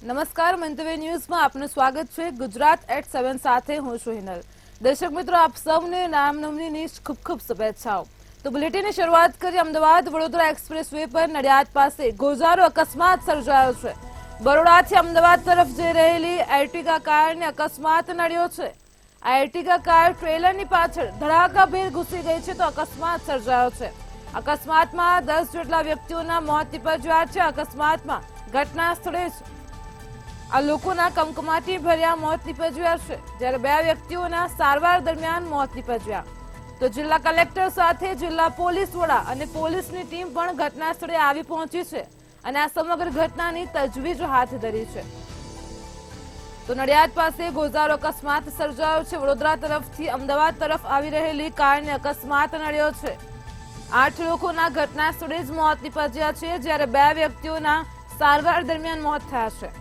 નમસ્કાર, મંતવ્ય ન્યૂઝમાં આપનું સ્વાગત છે। ગુજરાત એટ 7 સાથે હું છું હિનલ। દર્શક મિત્રો, આપ સૌને રામનવમીની ખૂબ ખૂબ શુભેચ્છાઓ। તો બુલેટિનની શરૂઆત કરી અમદાવાદ વડોદરા એક્સપ્રેસ વે પર નડિયાદ પાસે ગોઝારો અકસ્માત સર્જાયો છે। બરોડાથી અમદાવાદ તરફ જઈ રહેલી એર્ટિગા કારને અકસ્માત નડ્યો છે। આ એર્ટિગા કાર ટ્રેલરની પાછળ ધડાકાભેર ઘૂસી ગઈ છે તો અકસ્માત સર્જાયો છે। અકસ્માતમાં 10 જેટલા વ્યક્તિઓના મોત નીપજ્યા છે। અકસ્માતમાં ઘટના સ્થળે જ આ લોકોના કમકમાટી ભર્યા મોત નીપજ્યા છે, જ્યારે 2 વ્યક્તિઓના સારવાર દરમિયાન મોત નીપજ્યા। તો જિલ્લા કલેક્ટર સાથે જિલ્લા પોલીસ વડા અને પોલીસની ટીમ પણ ઘટના સ્થળે આવી પહોંચી છે અને આ સમગ્ર ઘટનાની તજવીજ હાથ ધરી છે। તો નડિયાદ પાસે ગોઝારો અકસ્માત સર્જાયો છે। વડોદરા તરફથી અમદાવાદ તરફ આવી રહેલી કારને અકસ્માત નડ્યો છે। 8 લોકોના ઘટના સ્થળે જ મોત નીપજ્યા છે, જ્યારે 2 વ્યક્તિઓના સારવાર દરમિયાન મોત થયા છે।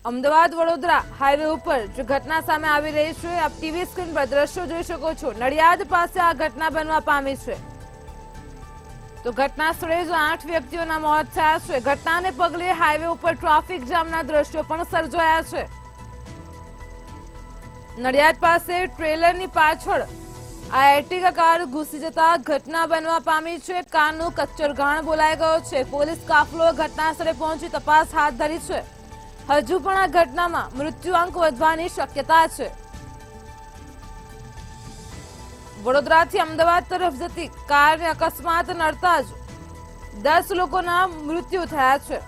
અમદાવાદ વડોદરા હાઈવે ઉપર જો ઘટના સામે આવી રહી છે, આપ ટીવી સ્ક્રીન પર દ્રશ્યો જોઈ શકો છો। નડિયાદ પાસે આ ઘટના બનવા પામી છે। તો ઘટના સ્થળે જ 8 વ્યક્તિઓના મોત થયા છે। ઘટનાને પગલે હાઈવે ઉપર ટ્રાફિક જામના દ્રશ્યો પણ સર્જાયા છે। નડિયાદ પાસે ટ્રેલરની પાછળ આ એર્ટિગા કાર ઘૂસી જતા ઘટના બનવા પામી છે। કારનું કચ્ચરઘાણ બોલાઈ ગયો છે। પોલીસ કાફલો ઘટના સ્થળે પહોંચી તપાસ હાથ ધરી છે। હજુ પણ આ ઘટનામાં મૃત્યુઆંક વધવાની શક્યતા છે। વડોદરાથી અમદાવાદ તરફ જતી કારને અકસ્માત નડતા જ 10 લોકોના મૃત્યુ થયા છે।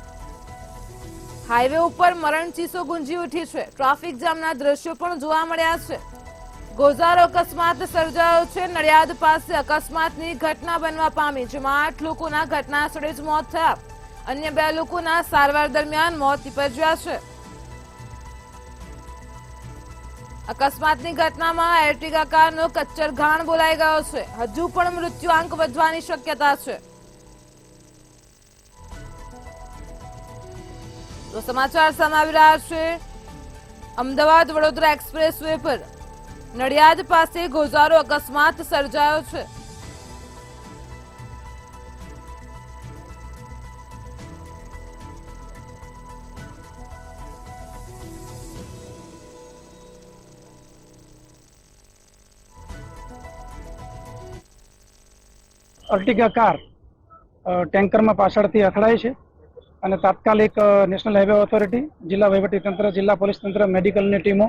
હાઈવે ઉપર મરણચીસો ગુંજી ઉઠી છે। ટ્રાફિક જામના દ્રશ્યો પણ જોવા મળ્યા છે। ગોઝારો અકસ્માત સર્જાયો છે। નડિયાદ પાસે અકસ્માતની ઘટના બનવા પામી, જેમાં 8 લોકોના ઘટના સ્થળે જ મોત થયા। અન્ય 2 લોકોના સારવાર દરમિયાન મોત નીપજ્યા છે। અકસ્માતની ઘટનામાં એર્ટિગા કારનો કચ્ચરઘાણ બોલાઈ ગયો છે। હજુ પણ મૃત્યુઆંક વધવાની શક્યતા છે। તો સમાચાર સામે આવી રહ્યા છે। અમદાવાદ વડોદરા એક્સપ્રેસ વે પર નડિયાદ પાસે ગોઝારો અકસ્માત સર્જાયો છે। અર્ટિગા કાર ટેન્કરમાં પાછળથી અથડાઈ છે અને તાત્કાલિક નેશનલ હાઈવે ઓથોરિટી, જિલ્લા વહીવટીતંત્ર, જિલ્લા પોલીસ તંત્ર, મેડિકલની ટીમો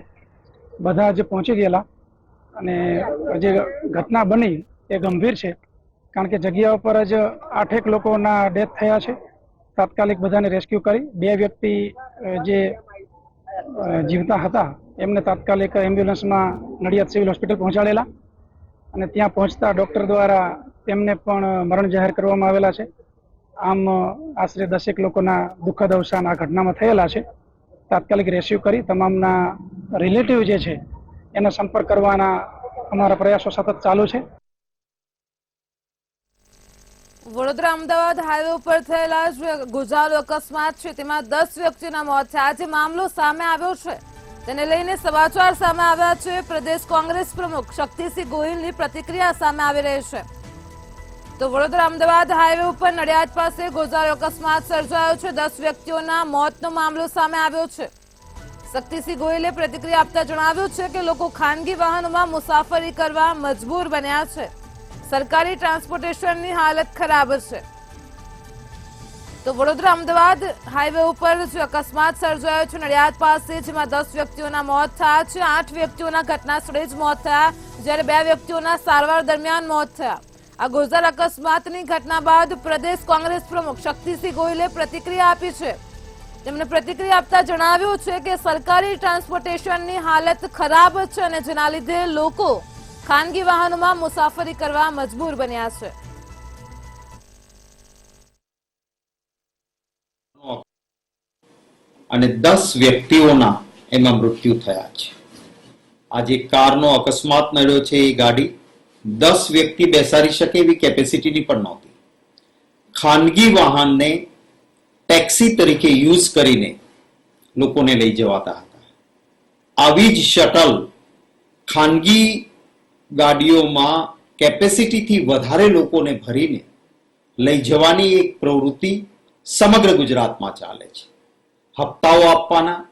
બધા જ પહોંચી ગયેલા અને જે ઘટના બની એ ગંભીર છે, કારણ કે જગ્યા ઉપર જ 8 લોકોના ડેથ થયા છે। તાત્કાલિક બધાને રેસ્ક્યુ કરી 2 વ્યક્તિ જે જીવતા હતા એમને તાત્કાલિક એમ્બ્યુલન્સમાં નડિયાદ સિવિલ હોસ્પિટલ પહોંચાડેલા અને ત્યાં પહોંચતા ડૉક્ટર દ્વારા તેમને પણ મરણ જાહેર કરવામાં આવેલા છે। આમ આશરે 10 લોકોના દુઃખદ અવસાન આ ઘટનામાં થયેલા છે। તાત્કાલિક રેસ્ક્યુ કરી તમામના રિલેટિવ જે છે એના સંપર્ક કરવાના અમારા પ્રયાસો સતત ચાલુ છે। વડોદરા અમદાવાદ હાઈવે ઉપર થયેલા ગોઝારો અકસ્માત છે, તેમાં 10 વ્યક્તિઓના મોત થયા। જે મામલો સામે આવ્યો છે તેને લઈને સમાચાર સામે આવ્યા છે। પ્રદેશ કોંગ્રેસ પ્રમુખ શક્તિસિંહ ગોહિલની પ્રતિક્રિયા સામે આવી રહી છે। તો વડોદરા અમદાવાદ હાઈવે ઉપર નડિયાદ પાસે ગોઝારો અકસ્માત સર્જાયો છે। 10 વ્યક્તિઓના મોતનો મામલો સામે આવ્યો છે। શક્તિસિંહ ગોહિલે પ્રતિક્રિયા આપતા જણાવ્યું છે કે લોકો ખાનગી વાહનોમાં મુસાફરી કરવા મજબૂર બન્યા છે। સરકારી ટ્રાન્સપોર્ટેશનની હાલત ખરાબ છે। તો વડોદરા અમદાવાદ હાઈવે ઉપર જે અકસ્માત સર્જાયો છે નડિયાદ પાસે, જેમાં 10 વ્યક્તિઓના મોત થયા છે। 8 વ્યક્તિઓના ઘટના સ્થળે જ મોત થયા, જ્યારે 2 વ્યક્તિઓના સારવાર દરમિયાન મોત થયા। આ ગોઝારો અકસ્માતની ઘટના બાદ પ્રદેશ કોંગ્રેસ પ્રમુખ શક્તિસિંહ ગોહિલે પ્રતિક્રિયા આપી છે। તેમણે પ્રતિક્રિયા આપતા જણાવ્યું છે કે સરકારી ટ્રાન્સપોર્ટેશનની હાલત ખરાબ છે અને જેના લીધે લોકો ખાનગી વાહનોમાં મુસાફરી કરવા મજબૂર બન્યા છે। અને 10 વ્યક્તિઓના એમાં મૃત્યુ થયા છે। આજે કારનો અકસ્માત નડ્યો છે, એ ગાડી 10 વ્યક્તિ બેસાડી શકે એવી કેપેસિટીની પણ નહોતી। ખાનગી વાહનને ટેક્સી તરીકે યુઝ કરીને લોકોને લઈ જવાતા હતા। આવી જ શટલ ખાનગી ગાડીઓમાં કેપેસિટીથી વધારે લોકોને ભરીને લઈ જવાની એક પ્રવૃત્તિ સમગ્ર ગુજરાતમાં ચાલે છે. હપ્તાઓ આપવાના,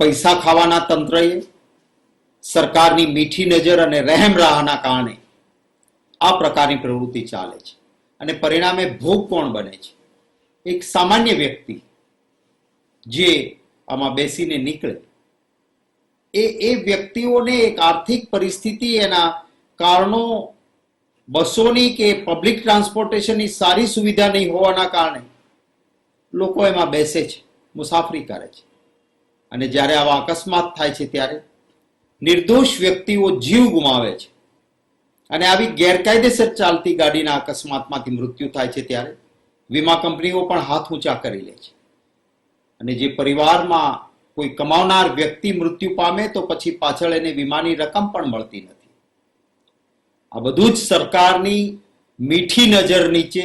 પૈસા ખાવાના તંત્રએ સરકારની મીઠી નજર અને રહેમ રાહના કારણે આ પ્રકારની પ્રવૃત્તિ ચાલે છે અને પરિણામે ભોગ કોણ બને છે? એક સામાન્ય વ્યક્તિ જે આમાં બેસીને નીકળે એ વ્યક્તિઓને એક આર્થિક પરિસ્થિતિ, એના કારણો બસોની કે પબ્લિક ટ્રાન્સપોર્ટેશનની સારી સુવિધા નહીં હોવાના કારણે લોકો એમાં બેસે છે, મુસાફરી કરે છે અને જ્યારે આવા અકસ્માત થાય છે ત્યારે નિર્દોષ વ્યક્તિઓ જીવ ગુમાવે છે અને આવી ગેરકાયદેસર ચાલતી ગાડીના અકસ્માતમાંથી મૃત્યુ થાય છે ત્યારે વીમા કંપનીઓ પણ હાથ ઊંચા કરી લે છે અને જે પરિવારમાં કોઈ કમાવનાર વ્યક્તિ મૃત્યુ પામે તો પછી પાછળ એને વીમાની રકમ પણ મળતી નથી. આ બધું જ સરકારની મીઠી નજર નીચે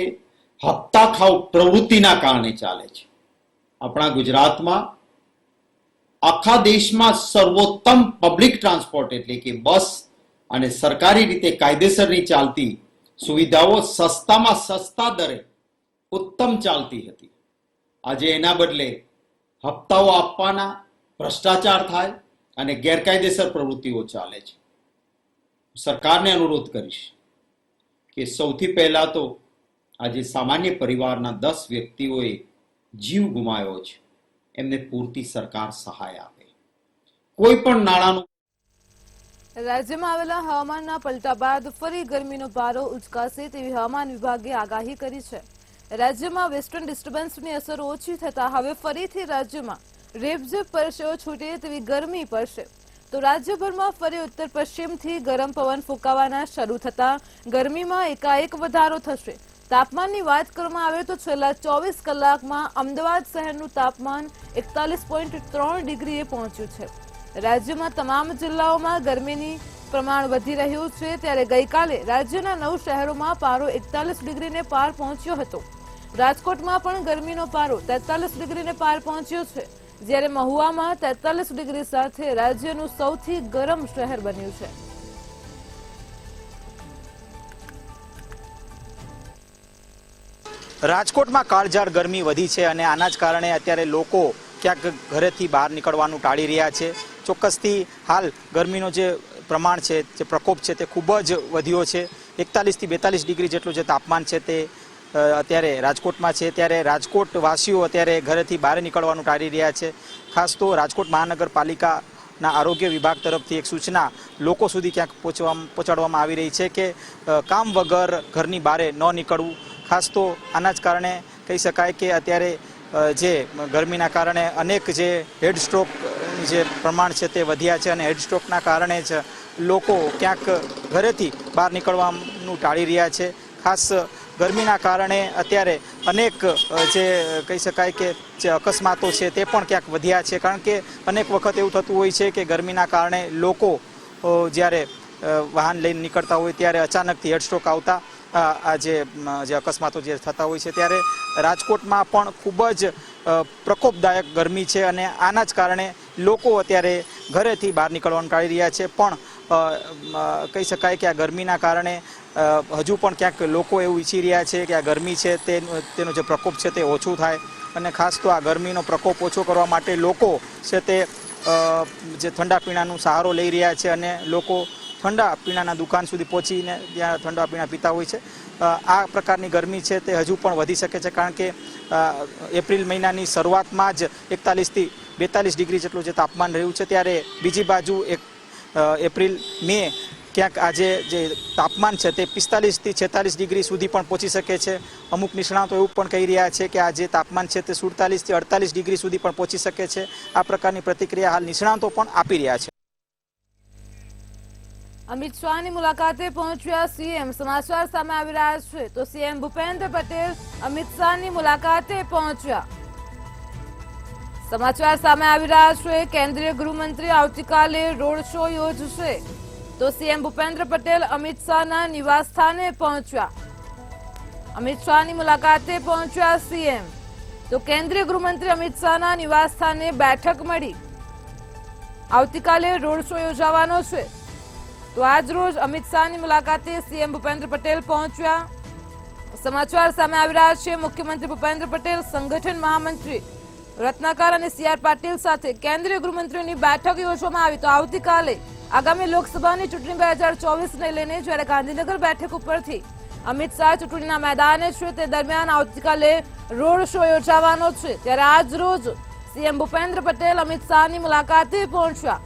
હપ્તા ખાવ પ્રવૃત્તિના કારણે ચાલે છે. આપણા ગુજરાતમાં આખા દેશમાં સર્વોત્તમ પબ્લિક ટ્રાન્સપોર્ટ એટલે કે બસ અને સરકારી રીતે કાયદેસરની ચાલતી સુવિધાઓ સસ્તામાં સસ્તા દરે ઉત્તમ ચાલતી હતી. આજે એના બદલે હપ્તાઓ આપવાના, ભ્રષ્ટાચાર થાય અને ગેરકાયદેસર પ્રવૃત્તિઓ ચાલે છે. સરકારને અનુરોધ કરીશ કે સૌથી પહેલા તો આજે સામાન્ય પરિવારના 10 વ્યક્તિઓએ જીવ ગુમાવ્યો છે, એમને પૂરતી સરકાર સહાય આપે. કોઈ પણ નાણાંનું રાજ્યમાં આવેલા હવામાનના પલટા બાદ ફરી ગરમીનો પારો ઉચકાશે તેવી હવામાન વિભાગે આગાહી કરી છે. રાજ્યમાં વેસ્ટર્ન ડિસ્ટર્બન્સની અસર ઓછી થતા હવે ફરીથી રાજ્યમાં રેપઝેપ પરસેવો છૂટે તેવી ગરમી પડશે. તો રાજ્યભરમાં ફરી ઉત્તર પશ્ચિમથી ગરમ પવન ફૂંકાવાના શરૂ થતા ગરમીમાં એકાએક વધારો થશે. તાપમાનની વાત કરવામાં આવે તો છેલ્લા 24 કલાકમાં અમદાવાદ શહેરનું તાપમાન 41.3 ડિગ્રીએ પહોંચ્યું છે. રાજ્યમાં તમામ જિલ્લાઓમાં ગરમીની પ્રમાણ વધી રહ્યું છે ત્યારે ગઈકાલે રાજ્યના 9 શહેરોમાં પારો 41 ડિગ્રીને પાર પહોંચ્યો હતો. રાજકોટમાં પણ ગરમીનો પારો 43 ડિગ્રીને પાર પહોંચ્યો છે, જ્યારે મહુવામાં 43 ડિગ્રી સાથે રાજ્યનું સૌથી ગરમ શહેર બન્યું છે. રાજકોટમાં કાળઝાળ ગરમી વધી છે અને આના જ કારણે અત્યારે લોકો ક્યાંક ઘરેથી બહાર નીકળવાનું ટાળી રહ્યા છે. ચોક્કસથી હાલ ગરમીનો જે પ્રમાણ છે, જે પ્રકોપ છે તે ખૂબ જ વધ્યો છે. 41 થી 42 ડિગ્રી જેટલું જે તાપમાન છે તે અત્યારે રાજકોટમાં છે. ત્યારે રાજકોટ વાસીઓ અત્યારે ઘરેથી બહાર નીકળવાનું ટાળી રહ્યા છે. ખાસ તો રાજકોટ મહાનગરપાલિકાના આરોગ્ય વિભાગ તરફથી એક સૂચના લોકો સુધી ક્યાંક પહોંચાડવામાં આવી રહી છે કે કામ વગર ઘરની બહાર ન નીકળવું. ખાસ તો આના જ કારણે કહી શકાય કે અત્યારે જે ગરમીના કારણે અનેક જે હેડસ્ટ્રોક જે પ્રમાણ છે તે વધ્યા છે અને હેડસ્ટ્રોકના કારણે જ લોકો ક્યાંક ઘરેથી બહાર નીકળવાનું ટાળી રહ્યા છે. ખાસ ગરમીના કારણે અત્યારે અનેક જે કહી શકાય કે જે અકસ્માતો છે તે પણ ક્યાંક વધ્યા છે, કારણ કે અનેક વખત એવું થતું હોય છે કે ગરમીના કારણે લોકો જ્યારે વાહન લઈને નીકળતા હોય ત્યારે અચાનકથી હેડસ્ટ્રોક આવતા આ જે અકસ્માતો જે થતા હોય છે. ત્યારે રાજકોટમાં પણ ખૂબ જ પ્રકોપદાયક ગરમી છે અને આના જ કારણે લોકો અત્યારે ઘરેથી બહાર નીકળવાનું ટાળી રહ્યા છે. પણ કહી શકાય કે આ ગરમીના કારણે હજુ પણ ક્યાંક લોકો એવું ઈચ્છી રહ્યા છે કે આ ગરમી છે તેનો જે પ્રકોપ છે તે ઓછું થાય અને ખાસ તો આ ગરમીનો પ્રકોપ ઓછો કરવા માટે લોકો છે તે જે ઠંડા પીણાનો સહારો લઈ રહ્યા છે અને લોકો ઠંડા પીણાના દુકાન સુધી પહોંચીને ત્યાં ઠંડા પીણા પીતા હોય છે. આ પ્રકારની ગરમી છે તે હજુ પણ વધી શકે છે, કારણ કે એપ્રિલ મહિનાની શરૂઆતમાં જ 41 થી 42 ડિગ્રી જેટલું જે તાપમાન રહ્યું છે, ત્યારે બીજી બાજુ એપ્રિલ મે ક્યાંક આજે જે તાપમાન છે તે 45 થી 46 ડિગ્રી સુધી પણ પહોંચી શકે છે. અમુક નિષ્ણાતો એવું પણ કહી રહ્યા છે કે આ જે તાપમાન છે તે 47 થી 48 ડિગ્રી સુધી પણ પહોંચી શકે છે. આ પ્રકારની પ્રતિક્રિયા હાલ નિષ્ણાતો પણ આપી રહ્યા છે. અમિત શાહની મુલાકાતે પહોંચ્યા સીએમ. સમાચાર સામે આવી રહ્યા છે તો સીએમ ભૂપેન્દ્ર પટેલ અમિત શાહની મુલાકાતે પહોંચ્યા. સમાચાર સામે આવી રહ્યા છે કેન્દ્રીય ગૃહમંત્રી આવતીકાલે રોડ શો યોજશે તો સીએમ ભૂપેન્દ્ર પટેલ અમિત શાહના નિવાસસ્થાને પહોંચ્યા. અમિત શાહની મુલાકાતે પહોંચ્યા સીએમ તો કેન્દ્રીય ગૃહમંત્રી અમિત શાહના નિવાસસ્થાને બેઠક મળી. આવતીકાલે રોડ શો યોજાવાનો છે તો આજ રોજ અમિત શાહની મુલાકાતે સીએમ ભૂપેન્દ્ર પટેલ પહોંચ્યા. સમાચાર સામે આવી રહ્યા છે। મુખ્યમંત્રી ભૂપેન્દ્ર પટેલ, સંગઠન મહામંત્રી રત્નાકર અને CR પાટીલ સાથે કેન્દ્રીય ગૃહમંત્રીની બેઠક યોજવામાં આવી। તો આવતીકાલે આગામી લોકસભાની ચૂંટણી 2024ને લઈને જ્યારે ગાંધીનગર બેઠક ઉપરથી અમિત શાહ ચૂંટણીના મેદાને છે, તે દરમિયાન આવતીકાલે રોડ શો યોજાવાનો છે। ત્યારે આજ રોજ CM ભૂપેન્દ્ર પટેલ અમિત શાહની મુલાકાતે પહોંચ્યા।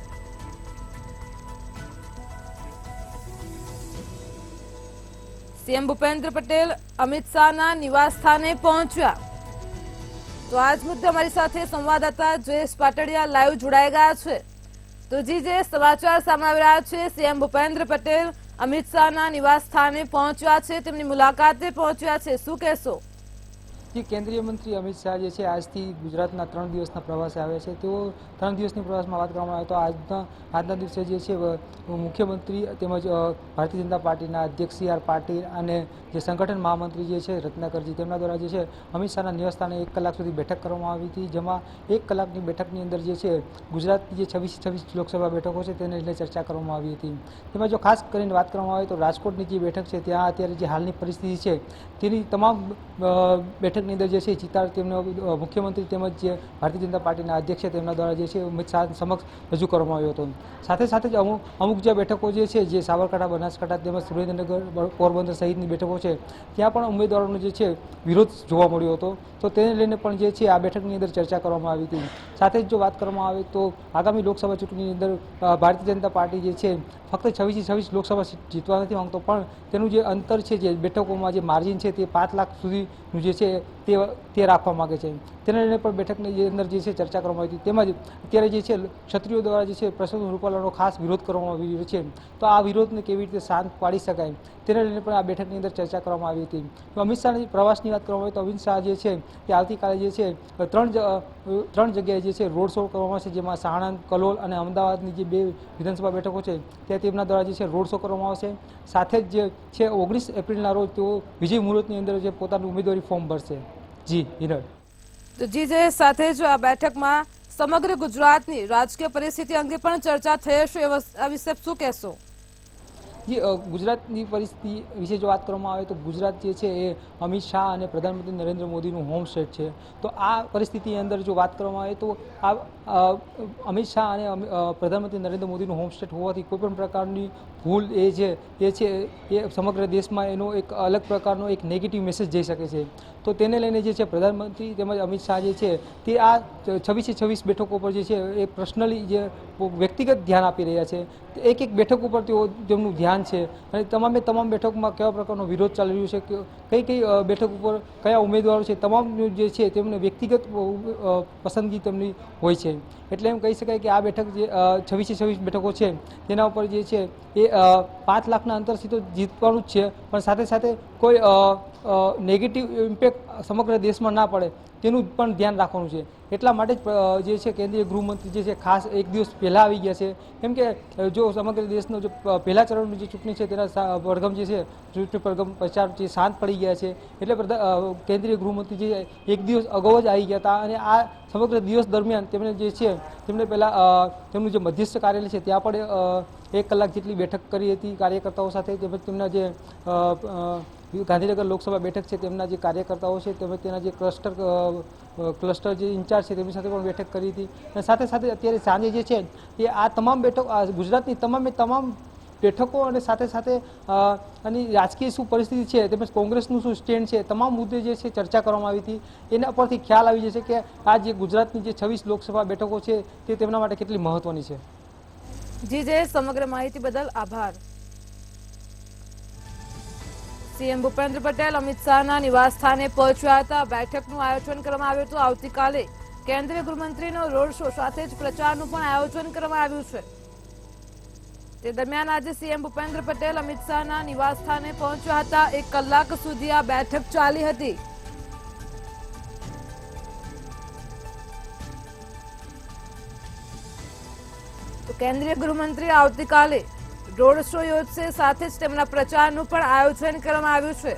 CM ભૂપેન્દ્ર પટેલ અમિત શાહના નિવાસ સ્થાને પહોંચ્યા। તો આજ મુદ્દે અમારી સાથે સંવાદદાતા જયેશ પાટડિયા લાઈવ જોડાઈ ગયા છે। તો જે સમાચાર સામે આવી રહ્યા છે, CM ભૂપેન્દ્ર પટેલ અમિત શાહના નિવાસ સ્થાને પહોંચ્યા છે, તેમની મુલાકાતે પહોંચ્યા છે, શું કહેશો? જે કેન્દ્રીય મંત્રી અમિત શાહ જે છે આજથી ગુજરાતના 3 દિવસના પ્રવાસે આવ્યા છે। તેઓ 3 દિવસની પ્રવાસમાં વાત કરવામાં આવે તો આજના દિવસે જે છે મુખ્યમંત્રી તેમજ ભારતીય જનતા પાર્ટીના અધ્યક્ષ CR પાટીલ અને જે સંગઠન મહામંત્રી જે છે રત્નાકરજી, તેમના દ્વારા જે છે અમિત શાહના નિવાસસ્થાને 1 કલાક સુધી બેઠક કરવામાં આવી હતી, જેમાં 1 કલાકની બેઠકની અંદર જે છે ગુજરાતની જે 26 લોકસભા બેઠકો છે તેને લઈને ચર્ચા કરવામાં આવી હતી। તેમાં જો ખાસ કરીને વાત કરવામાં આવે તો રાજકોટની જે બેઠક છે ત્યાં અત્યારે જે હાલની પરિસ્થિતિ છે તેની તમામ બેઠકની અંદર જે છે ચિતાર તેમનો મુખ્યમંત્રી તેમજ જે ભારતીય જનતા પાર્ટીના અધ્યક્ષ છે તેમના દ્વારા જે છે અમિત શાહ સમક્ષ રજૂ કરવામાં આવ્યો હતો। સાથે સાથે જ અમુક જે બેઠકો જે છે જે સાબરકાંઠા, બનાસકાંઠા તેમજ સુરેન્દ્રનગર, પોરબંદર સહિતની બેઠકો છે ત્યાં પણ ઉમેદવારોનો જે છે વિરોધ જોવા મળ્યો હતો। તો તેને લઈને પણ જે છે આ બેઠકની અંદર ચર્ચા કરવામાં આવી હતી। સાથે જ જો વાત કરવામાં આવે તો આગામી લોકસભા ચૂંટણીની અંદર ભારતીય જનતા પાર્ટી જે છે ફક્ત 26 લોકસભા સીટ જીતવા નથી માંગતો, પણ તેનું જે અંતર છે, જે બેઠકોમાં જે માર્જિન છે તે 5 લાખ સુધીનું જે છે તે રાખવા માગે છે। તેને લઈને પણ બેઠકની અંદર જે છે ચર્ચા કરવામાં આવી હતી। તેમજ અત્યારે જે છે ક્ષત્રિયો દ્વારા જે છે પરસોત્તમ રૂપાલાનો ખાસ વિરોધ કરવામાં આવી રહ્યો છે, તો આ વિરોધને કેવી રીતે શાંત પાડી શકાય તેને લઈને પણ આ બેઠકની અંદર ચર્ચા કરવામાં આવી હતી। તો અમિત શાહની પ્રવાસની વાત કરવામાં આવે તો અમિત શાહ જે છે તે આવતીકાલે જે છે ત્રણ જગ્યાએ જે છે રોડ શો કરવામાં આવશે, જેમાં સાણંદ, કલોલ અને અમદાવાદની જે 2 વિધાનસભા બેઠકો છે ત્યાં તેમના દ્વારા જે છે રોડ શો કરવામાં આવશે। સાથે જ જે છે 19 એપ્રિલના રોજ તેઓ વિજય મુહૂર્તની અંદર જે પોતાનું ઉમેદવારી ફોર્મ ભરશે। જી હિરલ। તો જે સાથે જ આ બેઠકમાં સમગ્ર ગુજરાતની રાજકીય પરિસ્થિતિ અંગે પણ ચર્ચા થઈ હશે, આ વિશે શું કહેશો? જે ગુજરાતની પરિસ્થિતિ વિશે જો વાત કરવામાં આવે તો ગુજરાત જે છે એ અમિત શાહ અને પ્રધાનમંત્રી નરેન્દ્ર મોદીનું હોમ સ્ટેટ છે। તો આ પરિસ્થિતિની અંદર જો વાત કરવામાં આવે તો આ અમિત શાહ અને પ્રધાનમંત્રી નરેન્દ્ર મોદીનું હોમ સ્ટેટ હોવાથી કોઈપણ પ્રકારની ભૂલ એ સમગ્ર દેશમાં એનો એક અલગ પ્રકારનો એક નેગેટિવ મેસેજ જઈ શકે છે। તો તેને લઈને જે છે પ્રધાનમંત્રી તેમજ અમિત શાહ જે છે તે આ 26 બેઠકો પર જે છે એ પર્સનલી જે વ્યક્તિગત ધ્યાન આપી રહ્યા છે। એક બેઠક ઉપર તેમનું ધ્યાન છે અને તમામ બેઠકોમાં કેવા પ્રકારનો વિરોધ ચાલી રહ્યો છે, કઈ બેઠક ઉપર કયા ઉમેદવારો છે, તમામ જે છે તેમને વ્યક્તિગત પસંદગી તેમની હોય છે। એટલે એમ કહી શકાય કે આ બેઠક જે 26 બેઠકો છે તેના ઉપર જે છે એ 5 લાખના અંતરથી તો જીતવાનું જ છે, પણ સાથે સાથે કોઈ નેગેટિવ ઇમ્પેક્ટ સમગ્ર દેશમાં ના પડે તેનું પણ ધ્યાન રાખવાનું છે। એટલા માટે જ જે છે કેન્દ્રીય ગૃહમંત્રી જે છે ખાસ 1 દિવસ પહેલાં આવી ગયા છે, કેમ કે જો સમગ્ર દેશનો જો પહેલા ચરણની જે ચૂંટણી છે તેના પડઘમ જે છે ચૂંટણી પડઘમ પ્રચાર જે શાંત પડી ગયા છે, એટલે કેન્દ્રીય ગૃહમંત્રી જે 1 દિવસ અગાઉ જ આવી ગયા હતા અને આ સમગ્ર દિવસ દરમિયાન તેમણે પહેલાં તેમનું જે મધ્યસ્થ કાર્યાલય છે ત્યાં પણ 1 કલાક જેટલી બેઠક કરી હતી કાર્યકર્તાઓ સાથે, તેમજ તેમના જે ગાંધીનગર લોકસભા બેઠક છે તેમના જે કાર્યકર્તાઓ છે તેમજ તેના જે ક્લસ્ટર જે ઇન્ચાર્જ છે તેમની સાથે પણ બેઠક કરી હતી। અને સાથે સાથે અત્યારે સાંજે જે છે એ આ તમામ ગુજરાતની તમામ બેઠકો અને સાથે સાથે આની રાજકીય શું પરિસ્થિતિ છે તેમજ કોંગ્રેસનું શું સ્ટેન્ડ છે, તમામ મુદ્દે જે છે ચર્ચા કરવામાં આવી હતી। એના પરથી ખ્યાલ આવી જશે કે આ જે ગુજરાતની જે 26 લોકસભા બેઠકો છે તે તેમના માટે કેટલી મહત્વની છે। જે સમગ્ર માહિતી બદલ આભાર। CM ભૂપેન્દ્ર પટેલ અમિત શાહના નિવાસ સ્થાને પહોંચ્યા હતા। બેઠકનું આયોજન કરવામાં આવ્યું હતું। આવતીકાલે કેન્દ્રીય ગૃહમંત્રીનો રોડ શો સાથે જ પ્રચારનું પણ આયોજન કરવામાં આવ્યું છે। તે દરમિયાન આજે CM ભૂપેન્દ્ર પટેલ અમિત શાહના નિવાસ સ્થાને પહોંચ્યા હતા। 1 કલાક સુધી આ બેઠક ચાલી હતી। તો કેન્દ્રીય ગૃહમંત્રી આવતીકાલે રોડ શો યોજશે, સાથે જ તેમના પ્રચારનું પણ આયોજન કરવામાં આવ્યું છે।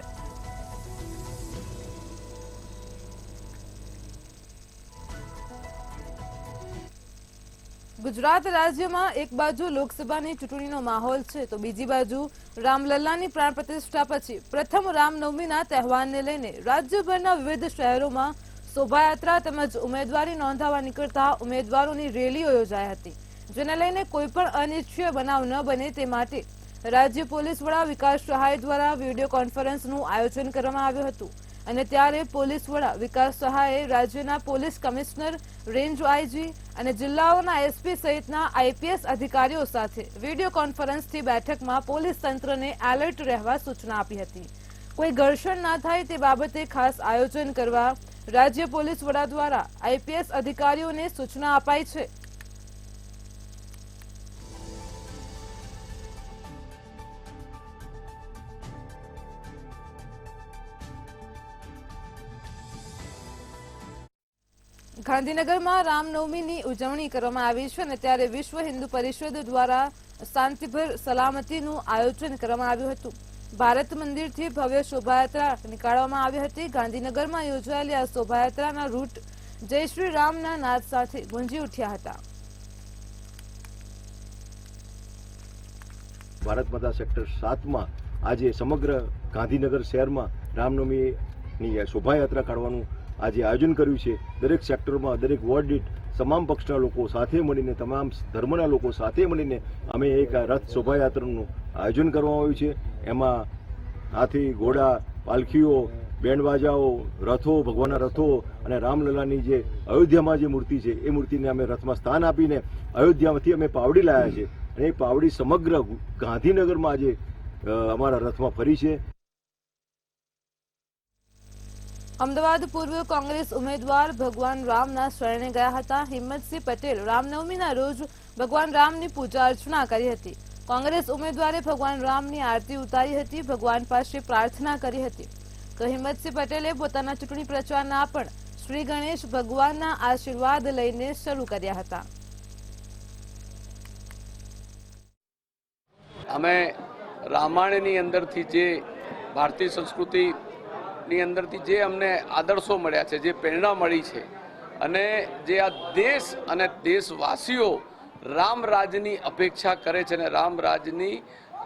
ગુજરાત રાજ્યમાં એક બાજુ લોકસભાની ચૂંટણીનો માહોલ છે તો બીજી બાજુ રામલલ્લાની પ્રાણ પ્રતિષ્ઠા પછી પ્રથમ રામનવમીના તહેવારને લઈને રાજ્યભરના વિવિધ શહેરોમાં શોભાયાત્રા તેમજ ઉમેદવારી નોંધાવવા નીકળતા ઉમેદવારોની રેલીઓ યોજાઈ હતી, જેને લઈને કોઈપણ અનિચ્છનીય બનાવ ન બને તે માટે રાજ્ય પોલીસ વડા વિકાસ સહાય દ્વારા વિડીયો કોન્ફરન્સનું આયોજન કરવામાં આવ્યું હતું અને ત્યારે પોલીસ વડા વિકાસ સહાયે રાજ્યના પોલીસ કમિશનર, રેન્જ આઈજી અને જિલ્લાઓના એસપી સહિતના આઈપીએસ અધિકારીઓ સાથે વિડીયો કોન્ફરન્સથી બેઠકમાં પોલીસ તંત્રને એલર્ટ રહેવા સૂચના આપી હતી. કોઈ ઘર્ષણ ના થાય તે બાબતે ખાસ આયોજન કરવા રાજ્ય પોલીસ વડા દ્વારા આઈપીએસ અધિકારીઓને સૂચના અપાઈ છે. ગાંધીનગરમાં રામનવમીની ઉજવણી કરવામાં આવી છે અને ત્યારે વિશ્વ હિન્દુ પરિષદ દ્વારા શાંતિભર સલામતીનું આયોજન કરવામાં આવ્યું હતું. ભારત મંદિરથી ભવ્ય શોભાયાત્રા નીકાળવામાં આવી હતી. ગાંધીનગરમાં યોજાયેલી આ શોભાયાત્રાના રૂટ જય શ્રી રામના નાદ સાથે ગુંજી ઉઠ્યા હતા. ભારત માતા સેક્ટર 7માં આજે સમગ્ર ગાંધીનગર શહેરમાં રામનવમીની શોભાયાત્રા કાઢવાનું આજે આયોજન કર્યું છે. દરેક સેક્ટરમાં, દરેક વોર્ડ દીઠ તમામ પક્ષના લોકો સાથે મળીને, તમામ ધર્મના લોકો સાથે મળીને અમે એક રથ શોભાયાત્રાનું આયોજન કરવામાં આવ્યું છે. એમાં હાથી, ઘોડા, પાલખીઓ, બેન્ડવાજાઓ, રથો, ભગવાનના રથો અને રામલલ્લાની જે અયોધ્યામાં જે મૂર્તિ છે એ મૂર્તિને અમે રથમાં સ્થાન આપીને અયોધ્યામાંથી અમે પાવડી લાવ્યા છે અને એ પાવડી સમગ્ર ગાંધીનગરમાં આજે અમારા રથમાં ફરી છે. અમદાવાદ પૂર્વ કોંગ્રેસ ઉમેદવાર ભગવાન રામના શરણે ગયા હતા. હિંમતસિંહ પટેલ રામનવમીના રોજ ભગવાન રામની પૂજા અર્ચના કરી હતી. કોંગ્રેસ ઉમેદવારે ભગવાન રામની આરતી ઉતારી હતી, ભગવાન પાસે પ્રાર્થના કરી હતી. તો હિંમતસિંહ પટેલે પોતાના ચૂંટણી પ્રચારના પણ શ્રી ગણેશ ભગવાનના આશીર્વાદ લઈને શરૂ કર્યા હતા. અમે રામાયણની અંદરથી જે ભારતીય સંસ્કૃતિ ની અંદરથી જે અમને આદર્શો મળ્યા છે, જે પ્રેરણા મળી છે અને જે આ દેશ અને દેશવાસીઓ રામ રાજની અપેક્ષા કરે છે અને રામ રાજની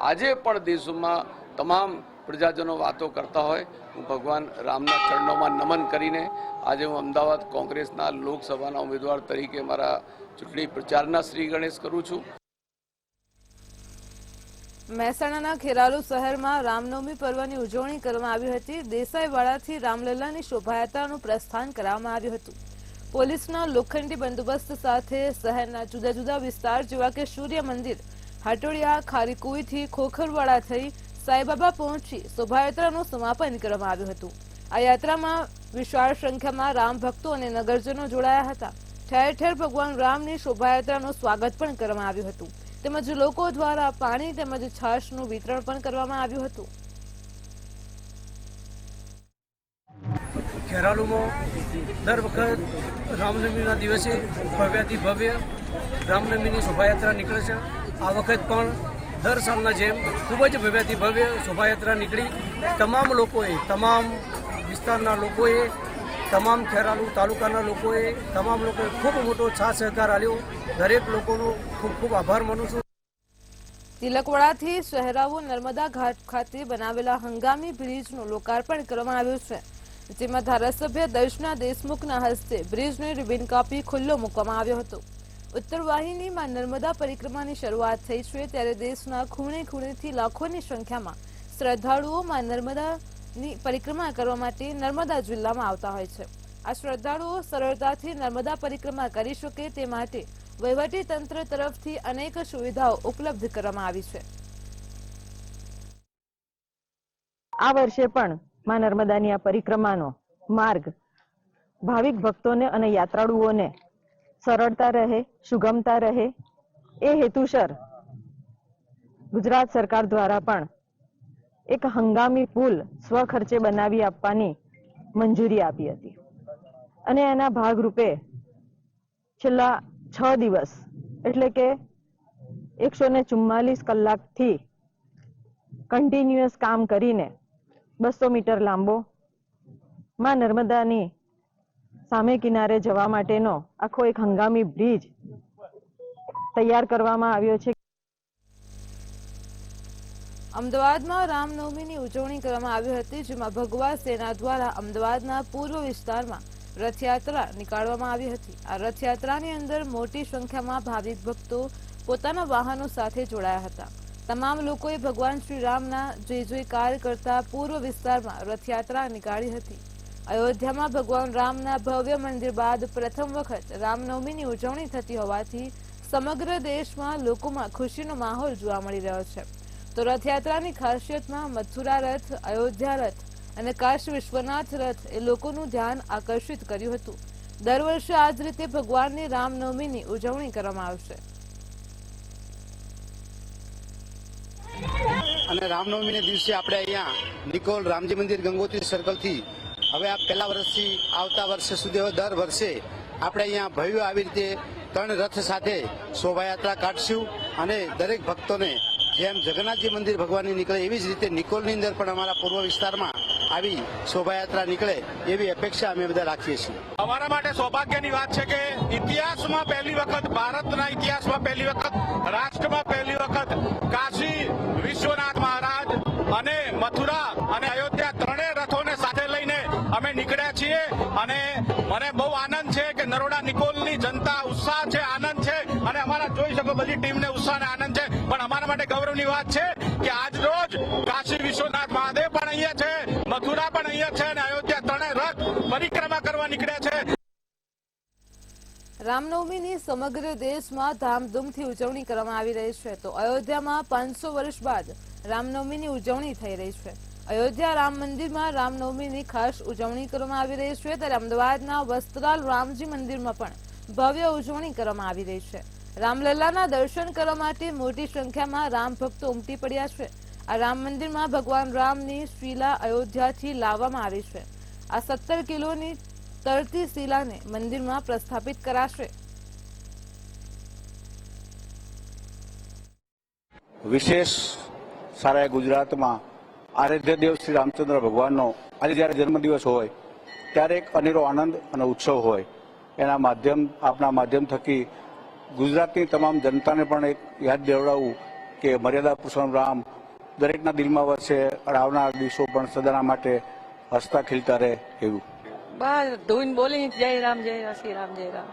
આજે પણ દેશોમાં તમામ પ્રજાજનો વાતો કરતા હોય, હું ભગવાન રામના ચરણોમાં નમન કરીને આજે હું અમદાવાદ કોંગ્રેસના લોકસભાના ઉમેદવાર તરીકે મારા ચૂંટણી પ્રચારના શ્રી ગણેશ કરું છું. મહેસાણાના ખેરાલુ શહેરમાં રામનવમી પર્વની ઉજવણી કરવામાં આવી હતી. દેસાઈવાડાથી રામલલ્લાની શોભાયાત્રાનું પ્રસ્થાન કરવામાં આવ્યું હતું. પોલીસના લોખંડી બંદોબસ્ત સાથે શહેરના જુદા જુદા વિસ્તાર જેવા કે સૂર્ય મંદિર, હાટોડિયા, ખારીકુઈથી ખોખરવાડા થઈ સાંઈબાબા પહોંચી શોભાયાત્રાનું સમાપન કરવામાં આવ્યું હતું. આ યાત્રામાં વિશાળ સંખ્યામાં રામ ભક્તો અને નગરજનો જોડાયા હતા. ઠેર ઠેર ભગવાન રામની શોભાયાત્રાનું સ્વાગત પણ કરવામાં આવ્યું હતું તેમજ લોકો દ્વારા પાણી તેમજ છાશનું વિતરણ પણ કરવામાં આવ્યું હતું. ખેરાલુમાં દર વખત રામનવમીના દિવસે ભવ્યાથી ભવ્ય રામનવમીની શોભાયાત્રા નીકળે છે. આ વખત પણ દર સાલના જેમ ખૂબ જ ભવ્યાથી ભવ્ય શોભાયાત્રા નીકળી. તમામ લોકોએ, તમામ વિસ્તારના લોકોએ, તમામ ખેરાલુ તાલુકાના લોકોએ, તમામ લોકોએ ખૂબ મોટો સાથ સહકાર આપ્યો. દરેક લોકોનો ખૂબ ખૂબ આભાર માનું છું. તિલકવાડાથી શહેરાઓ નર્મદા ઘાટ ખાતે બનાવેલા હંગામી બ્રિજનું લોકાર્પણ કરવામાં આવ્યું છે, જેમાં ધારાસભ્ય દર્શના દેશમુખના હસ્તે બ્રિજને રિબિન કાપી ખુલ્લો મૂકવામાં આવ્યો હતો. ઉત્તર વાહિનીમાં નર્મદા પરિક્રમાની શરૂઆત થઈ છે, ત્યારે દેશના ખૂણે ખૂણેથી લાખોની સંખ્યામાં શ્રદ્ધાળુઓ માં નર્મદાની પરિક્રમા કરવા માટે નર્મદા જિલ્લામાં આવતા હોય છે. આ શ્રદ્ધાળુઓ સરળતાથી નર્મદા પરિક્રમા કરી શકે તે માટે વહીવટી તંત્ર તરફથી અનેક સુવિધાઓ ઉપલબ્ધ કરવામાં આવી છે. આ વર્ષે પણ માં નર્મદાની આ પરિક્રમાનો માર્ગ ભાવિક ભક્તોને અને યાત્રાળુઓને સરળતા રહે, સુગમતા રહે એ હેતુસર ગુજરાત સરકાર દ્વારા પણ એક હંગામી પુલ સ્વખર્ચે બનાવી આપવાની મંજૂરી આપી હતી અને એના ભાગરૂપે છેલ્લા 6 દિવસ એટલે કે 144 કલાકથી કન્ટિન્યુઅસ કામ કરીને 200 મીટર લાંબો માં નર્મદાની સામે કિનારે જવા માટેનો આખો એક હંગામી બ્રિજ તૈયાર કરવામાં આવ્યો છે. અમદાવાદમાં રામનવમીની ઉજવણી કરવામાં આવી હતી, જેમાં ભગવા સેના દ્વારા અમદાવાદના પૂર્વ વિસ્તારમાં રથયાત્રા નીકાળવામાં આવી હતી. આ રથયાત્રાની અંદર મોટી સંખ્યામાં ભાવિક ભક્તો પોતાના વાહનો સાથે જોડાયા હતા. તમામ લોકોએ ભગવાન શ્રી રામના જય જયકાર કરતા પૂર્વ વિસ્તારમાં રથયાત્રા નીકાળી હતી. અયોધ્યામાં ભગવાન રામના ભવ્ય મંદિર બાદ પ્રથમ વખત રામનવમીની ઉજવણી થતી હોવાથી સમગ્ર દેશમાં લોકોમાં ખુશીનો માહોલ જોવા મળી રહ્યો છે. તો રથયાત્રાની ખાસિયતમાં મથુરા રથ, અયોધ્યા રથ અને કાશી વિશ્વનાથ રથ એ લોકોનું ધ્યાન આકર્ષિત કર્યું હતું. દર વર્ષે આ જ રીતે ભગવાનની રામનવમીની ઉજવણી કરવામાં આવશે. અને રામનવમીના દિવસે આપણે અહીંયા નિકોલ રામજી મંદિર ગંગોત્રી સર્કલથી હવે આ પહેલા વર્ષથી આવતા વર્ષ સુધી હવે દર વર્ષે આપણે અહીંયા ભવ્ય આવી રીતે 3 રથ સાથે શોભાયાત્રા કાઢશું અને દરેક ભક્તોને જેમ જગન્નાથજી મંદિર ભગવાનની નીકળે એવી જ રીતે નિકોલની અંદર પણ અમારા પૂર્વ વિસ્તારમાં આવી શોભાયાત્રા નીકળે એવી અપેક્ષા અમે બધા રાખીએ છીએ. અમારા માટે સૌભાગ્યની વાત છે કે ઇતિહાસમાં પહેલી વખત, ભારતના ઇતિહાસમાં પહેલી વખત, રાષ્ટ્રમાં પહેલી વખત કાશી વિશ્વનાથ મહારાજ અને મથુરા અને અયોધ્યા 3 રથોને સાથે લઈને અમે નીકળ્યા છીએ. અને મને બહુ આનંદ છે કે નરોડા નિકોલની જનતા ઉત્સાહ છે, આનંદ છે અને અમારા જોઈ શકો બધી ટીમને ઉત્સાહ અને આનંદ છે. પણ અમારા માટે ગૌરવની વાત છે કે આજ રોજ કાશી વિશ્વનાથ મહાદેવ પણ અહીંયા છે, મથુરા પણ અહીંયા છે અને અયોધ્યા 3 રથ પરિક્રમા કરવા નીકળ્યા છે. રામનવમીની સમગ્ર દેશમાં ધામધૂમથી ઉજવણી કરવામાં આવી રહી છે. તો અયોધ્યામાં 500 વર્ષ બાદ રામનવમીની ઉજવણી થઈ રહી છે. અયોધ્યા રામ મંદિરમાં રામનવમીની ખાસ ઉજવણી કરવામાં આવી રહી છે, ત્યારે અમદાવાદના વસ્ત્રાલ રામજી મંદિરમાં પણ ભવ્ય ઉજવણી કરવામાં આવી રહી છે. રામલલ્લાના દર્શન કરવા માટે મોટી સંખ્યામાં રામ ભક્તો ઉમટી પડ્યા છે. આ રામ મંદિરમાં ભગવાન રામની શિલા અયોધ્યાથી લાવવામાં આવી છે. આ 17 કિલોની તરતી શિલાને મંદિરમાં પ્રસ્થાપિત કરાશે. વિશેષ સારા ગુજરાતમાં આરાધ્ય દેવ શ્રી રામચંદ્ર ભગવાનનો આજે જ્યારે જન્મદિવસ હોય ત્યારે એક અનેરો આનંદ અને ઉત્સવ હોય. એના આપના માધ્યમ થકી ગુજરાતની તમામ જનતાને પણ એક યાદ દેવડાવવું કે મર્યાદા પુરુષોત્તમ રામ દરેકના દિલમાં વસે અને આવનાર દિવસો પણ સદાના માટે હસતા ખીલતા રહે એવું. બસ ધૂન બોલી જય રામ શ્રી રામ જય રામ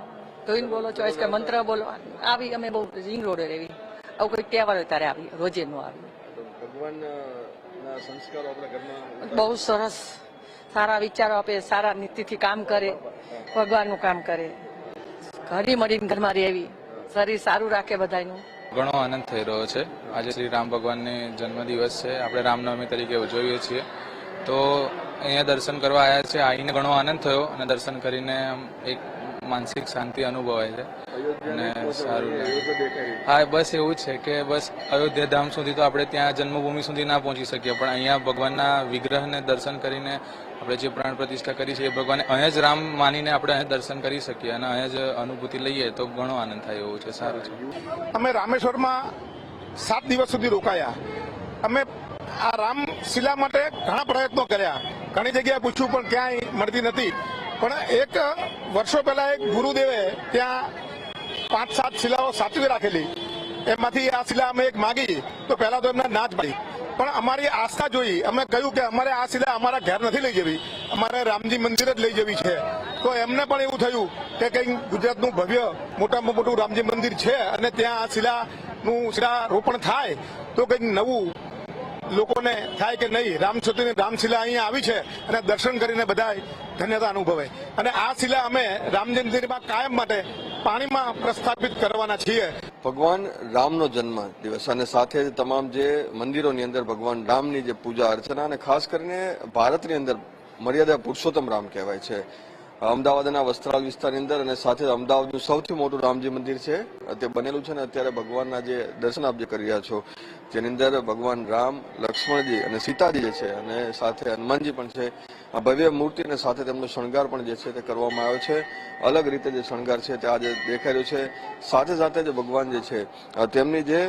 ધૂન બોલો, ચોઈસ કે મંત્ર બોલો. આવી અમે બહુ રિંગ રોડે રહેવી, આવું કોઈ તહેવાર હોય ત્યારે આવી, રોજે નો આવી. ભગવાનના સંસ્કારો આપણા ઘરમાં બહુ સરસ, સારા વિચારો આપે, સારા નીતિથી કામ કરે, ભગવાનનું કામ કરે, ઘડી મળીને ઘરમાં રહેવી, શરીર સારું રાખે બધાનું. ઘણો આનંદ થઈ રહ્યો છે. આજે શ્રી રામ ભગવાનની જન્મદિવસ છે, આપણે રામનવમી તરીકે ઉજવીએ છીએ. તો અહીંયા દર્શન કરવા આવ્યા છે, આવીને ઘણો આનંદ થયો અને દર્શન કરીને એક માનસિક શાંતિ અનુભવાય છે અને સારું લાગે. હા, બસ એવું જ છે કે બસ અયોધ્યા ધામ સુધી તો આપણે ત્યાં જન્મભૂમિ સુધી ના પહોંચી શકીએ, પણ અહીંયા ભગવાનના વિગ્રહને દર્શન કરીને આપણે જે પ્રાણ પ્રતિષ્ઠા કરી છે એ ભગવાને અહીંયા જ રામ માનીને આપણે અહીંયા દર્શન કરી શકીએ અને અહીંયા જ અનુભૂતિ લઈએ તો ઘણો આનંદ થાય એવું છે. સારું છે. અમે રામેશ્વરમાં 7 દિવસ સુધી રોકાયા. અમે આ રામશિલા માટે ઘણા પ્રયત્નો કર્યા, ઘણી જગ્યાએ પૂછ્યું પણ ક્યાંય મળતી નથી. પણ એક વર્ષો પહેલા એક ગુરુદેવે ત્યાં 5-7 શિલાઓ સાચવી રાખેલી, એમાંથી આ શિલા અમે એક માગી તો પહેલા તો એમને ના જ પાડી. પણ અમારી આસ્થા જોઈ અમે કહ્યું કે અમારે આ શિલા અમારા ઘેર નથી લઈ જવી, અમારે રામજી મંદિર જ લઈ જવી છે. તો એમને પણ એવું થયું કે કંઈક ગુજરાતનું ભવ્ય મોટામાં મોટું રામજી મંદિર છે અને ત્યાં આ શિલાનું શિલારોપણ થાય તો કંઈક નવું લોકોને થાય કે નહીં, રામશિલા અહીંયા આવી છે અને દર્શન કરીને બધા ધન્યતા અનુભવે. અને આ શિલા અમે રામજી મંદિરમાં કાયમ માટે પાણીમાં પ્રસ્થાપિત કરવાના છીએ. ભગવાન રામનો જન્મ દિવસ અને સાથે જ તમામ જે મંદિરોની અંદર ભગવાન રામની જે પૂજા અર્ચના અને ખાસ કરીને ભારતની અંદર મર્યાદા પુરુષોત્તમ રામ કહેવાય છે. અમદાવાદના વસ્ત્રાલ વિસ્તારની અંદર અને સાથે અમદાવાદનું સૌથી મોટું રામજી મંદિર છે તે બનેલું છે. અને અત્યારે ભગવાનના જે દર્શન આપ જે કરી રહ્યા છો જેની અંદર ભગવાન રામ, લક્ષ્મણજી અને સીતાજી જે છે અને સાથે હનુમાનજી પણ છે. આ ભવ્ય મૂર્તિ અને સાથે તેમનો શણગાર પણ જે છે તે કરવામાં આવ્યો છે. અલગ રીતે જે શણગાર છે તે આજે દેખાઈ રહ્યો છે. સાથે સાથે જે ભગવાન જે છે તેમની જે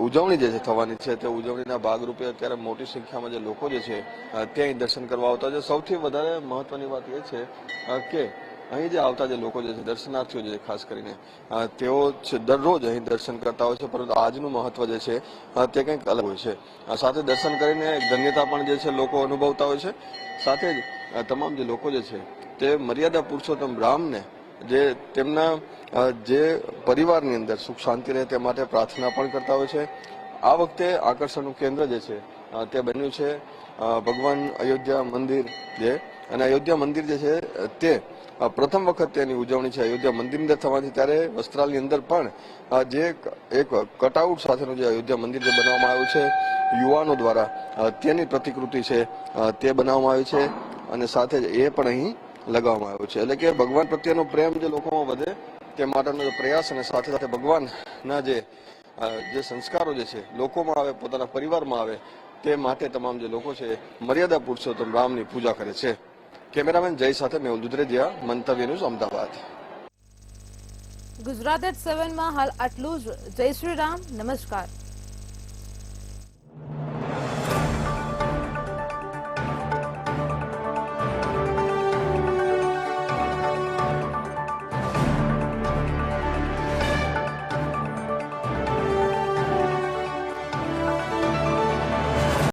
ઉજવણી જે છે થવાની છે તે ઉજવણીના ભાગરૂપે અત્યારે મોટી સંખ્યામાં જે લોકો જે છે ત્યાં દર્શન કરવા આવતા છે. સૌથી વધારે મહત્વની વાત એ છે કે અહીં જે આવતા જે લોકો જે છે દર્શનાર્થીઓ જે ખાસ કરીને તેઓ દરરોજ અહીં દર્શન કરતા હોય છે, પરંતુ આજનું મહત્વ જે છે તે કંઈક અલગ હોય છે. સાથે દર્શન કરીને એક ધન્યતા પણ જે છે લોકો અનુભવતા હોય છે. સાથે જ તમામ જે લોકો જે છે તે મર્યાદા પુરુષોત્તમ રામને જે તેમના જે પરિવારની અંદર સુખ શાંતિ રહે તે માટે પ્રાર્થના પણ કરતા હોય છે. આ વખતે આકર્ષણનું કેન્દ્ર જે છે તે બન્યું છે ભગવાન અયોધ્યા મંદિર જે, અને અયોધ્યા મંદિર જે છે તે પ્રથમ વખત તેની ઉજવણી છે અયોધ્યા મંદિરની અંદર થવાની. ત્યારે વસ્ત્રાલની અંદર પણ જે એક કટઆઉટ સાથેનું જે અયોધ્યા મંદિર જે બનાવવામાં આવ્યું છે યુવાનો દ્વારા, તેની પ્રતિકૃતિ છે તે બનાવવામાં આવી છે, અને સાથે જ એ પણ અહીં લગાવવામાં આવ્યું છે. એટલે કે ભગવાન પ્રત્યેનો પ્રેમ જે લોકોમાં વધે તે માટેનો પ્રયાસ, અને સાથે સાથે ભગવાનના જે સંસ્કારો જે છે લોકોમાં આવે, પોતાના પરિવારમાં આવે, તે માટે તમામ જે લોકો છે મર્યાદા પુરુષોત્તમ રામની પૂજા કરે છે. કેમેરામેન જય સાથે મેહુલ દુધરેજિયા, મંતવ્ય ન્યૂઝ, અમદાવાદ. ગુજરાત@7 માં હાલ આટલું જ. જય શ્રી રામ, નમસ્કાર.